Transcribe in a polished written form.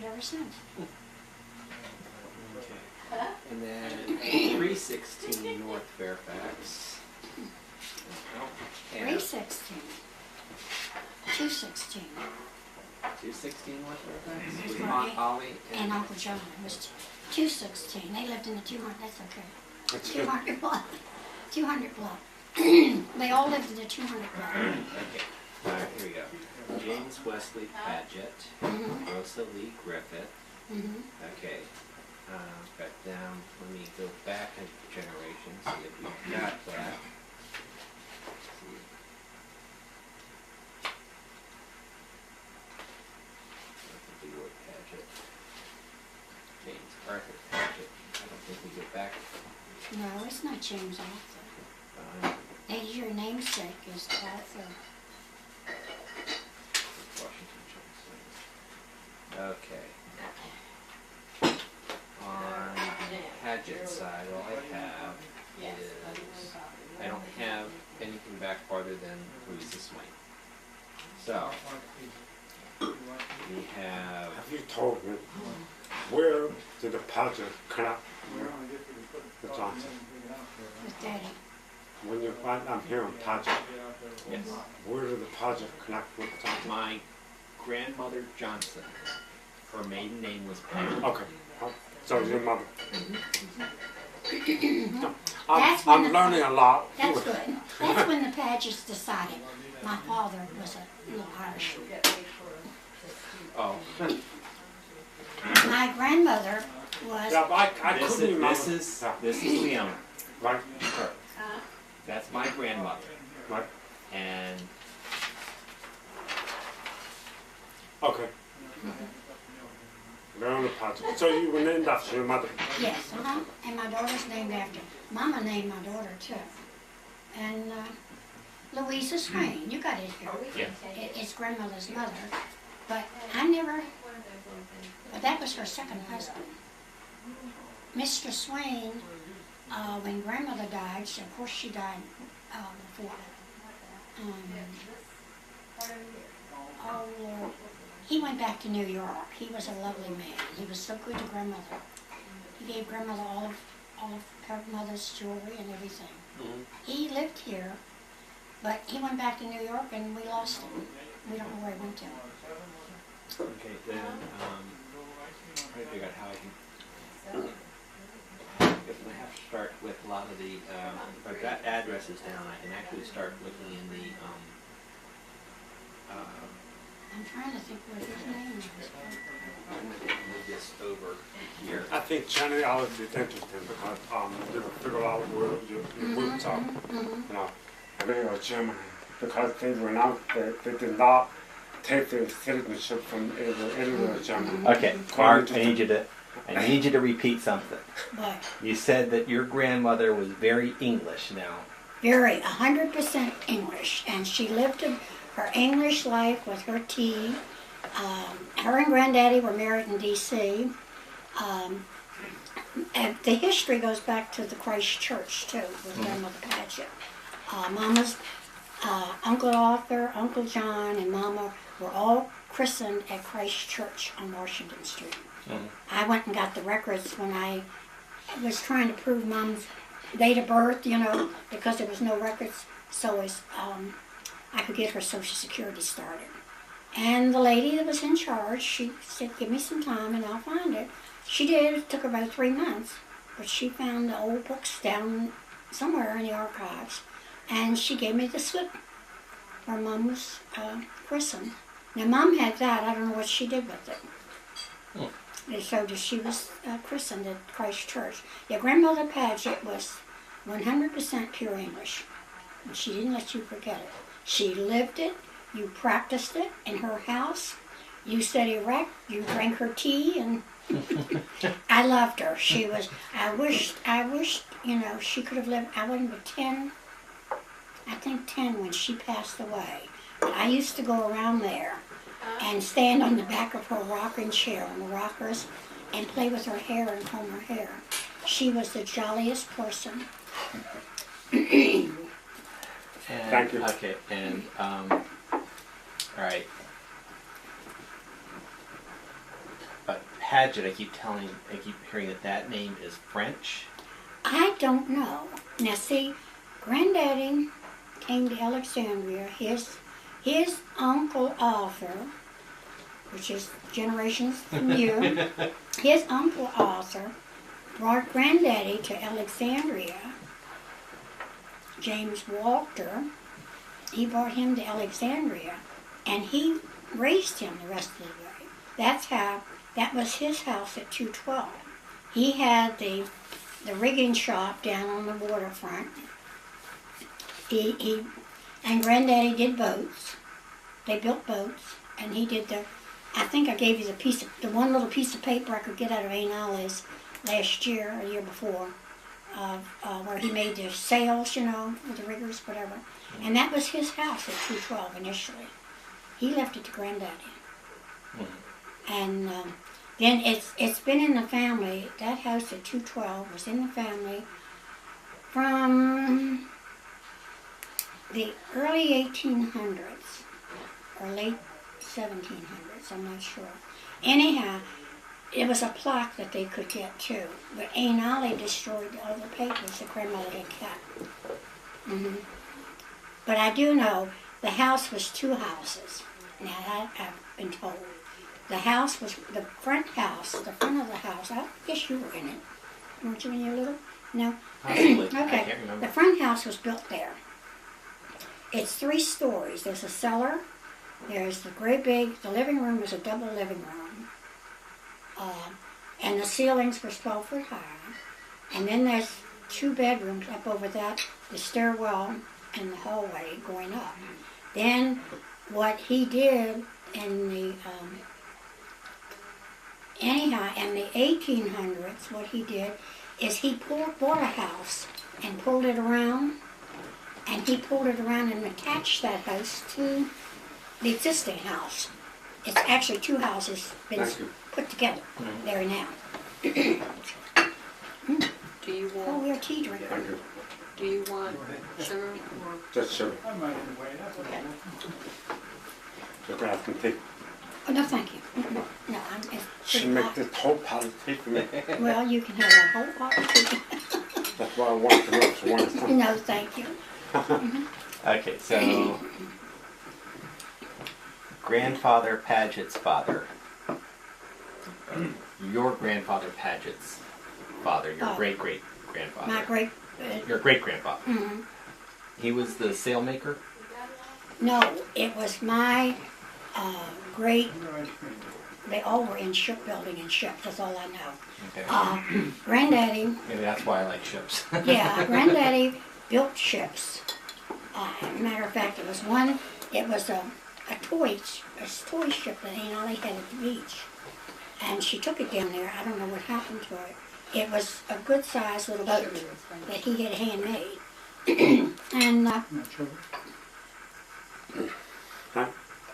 it ever since. Okay. And then 316 North Fairfax. And 316. 216. 216 North Fairfax? That's With right. Aunt Ollie And Uncle John. It was 216. They lived in the 200. That's okay. That's good. 200 block. 200 block. They all lived in the 200 block. Okay. Alright, here we go. James Wesley Paget. Rosa Lee Griffith. Okay. Back down. Let me go back a generation, see if we've got that. Leroy Paget. James Arthur Paget. I don't think we go back. No, it's not James Arthur. And your namesake is Arthur. Washington Johnson. Okay. On the Paget side, all I have is, I don't have anything back farther than Louisa Swain. So, we have, Have you told me where did the Paget connect with Johnson? With Daddy. When you I'm hearing Paget, yes, where did the Paget connect with Johnson? my grandmother Johnson. Her maiden name was Paget. Okay. So your mother. That's I'm when the- learning a lot. That's good. That's when the Pagets decided my father was a little Irish. Oh, My grandmother was, Yeah, but I this couldn't remember. is Leona. Right, Her. That's my grandmother. right. And Okay. Learn the Paget. So you were named after your mother. yes, and my daughter's named after. Mama named my daughter too. And Louisa Swain, you got it here. yeah. It's grandmother's mother. But but that was her second husband. Mr. Swain, when grandmother died, of course she died before. Oh Lord, he went back to New York. He was a lovely man. He was so good to grandmother. He gave grandmother all of her mother's jewelry and everything. He lived here, but he went back to New York and we lost him. We don't know where he went to. Okay, then, try to figure out how I can, I guess I'm gonna have to start with a lot of the, if I've got addresses down, I can actually start looking in the, I'm trying to think what his name is. I'm gonna move this over here. I think genealogy is interesting because you figure out where your roots are. You know, they are German because they were not, they did not take their citizenship from anywhere German. Okay, Mark, I need you to repeat something. But You said that your grandmother was very English now. very 100% English, and she lived her English life with her tea. Her and Granddaddy were married in D.C. And the history goes back to the Christ Church too, with Grandmother Paget. Mama's Uncle Arthur, Uncle John, and Mama were all christened at Christ Church on Washington Street. I went and got the records when I was trying to prove Mom's date of birth, you know, because there was no records, so as I could get her Social Security started. And the lady that was in charge, she said, give me some time and I'll find it. She did. It took her about 3 months, but she found the old books down somewhere in the archives, and she gave me the slip where Mom was christened. Now, Mom had that. I don't know what she did with it. It showed that she was christened at Christ Church. Yeah, Grandmother Paget was 100% pure English, and she didn't let you forget it. She lived it. You practiced it in her house. You said erect. You drank her tea, and I loved her. She was. I wished. You know, she could have lived. I wasn't but 10. I think 10 when she passed away. But I used to go around there and stand on the back of her rocking chair on the rockers and play with her hair and comb her hair. She was the jolliest person. And, Thank you. Okay, and all right. But Paget, I keep hearing that name is French. I don't know. Now see, Granddaddy came to Alexandria. His uncle Arthur, which is generations from you, his uncle Arthur brought Granddaddy to Alexandria. James Walter, he brought him to Alexandria, and he raised him the rest of the way. That was his house at 212. He had the rigging shop down on the waterfront. And Granddaddy did boats. They built boats, and he did I think I gave you the one little piece of paper I could get out of Aunt Ollie's last year, or the year before, where he made the sails, with the riggers, whatever. And that was his house at 212 initially. He left it to Granddaddy. And then it's been in the family. That house at 212 was in the family from the early 1800s or late 1700s, I'm not sure. Anyhow, it was a plaque that they could get too, but Aunt Ollie destroyed all the papers that Grandmother had kept. But I do know the house was two houses. Now that I've been told. The house was the front of the house. I guess you were in it. Weren't you when you were little? No? Possibly. Okay. I can't remember. The front house was built there. It's 3 stories. There's a cellar. There's the living room is a double living room. And the ceilings were 12 foot high. And then there's 2 bedrooms up over that, the stairwell and the hallway going up. Then what he did in the, in the 1800s, what he did is he bought a house and pulled it around, and attached that house to the existing house. It's actually 2 houses been put together there now. Do you Oh, want, we're tea drinking. Thank you. do you want sugar or? Just sugar. Okay. Just gonna have to take. Oh, no, thank you. No, it's She pretty make hot. this whole pot of tea for me. Well, you can have a whole pot of tea. That's why I want to know. So one time. No, thank you. Okay, so grandfather Paget's father, your grandfather Paget's father, your Oh. great-great-grandfather, My great, your great-grandfather. He was the sailmaker? no, it was my great, they all were in shipbuilding and ships, that's all I know. Okay. Granddaddy, Maybe that's why I like ships. yeah, Granddaddy built ships. Matter of fact, it was a toy ship that Aunt Ollie had at the beach. And she took it down there. I don't know what happened to it. It was a good sized little boat that he had handmade. And Huh?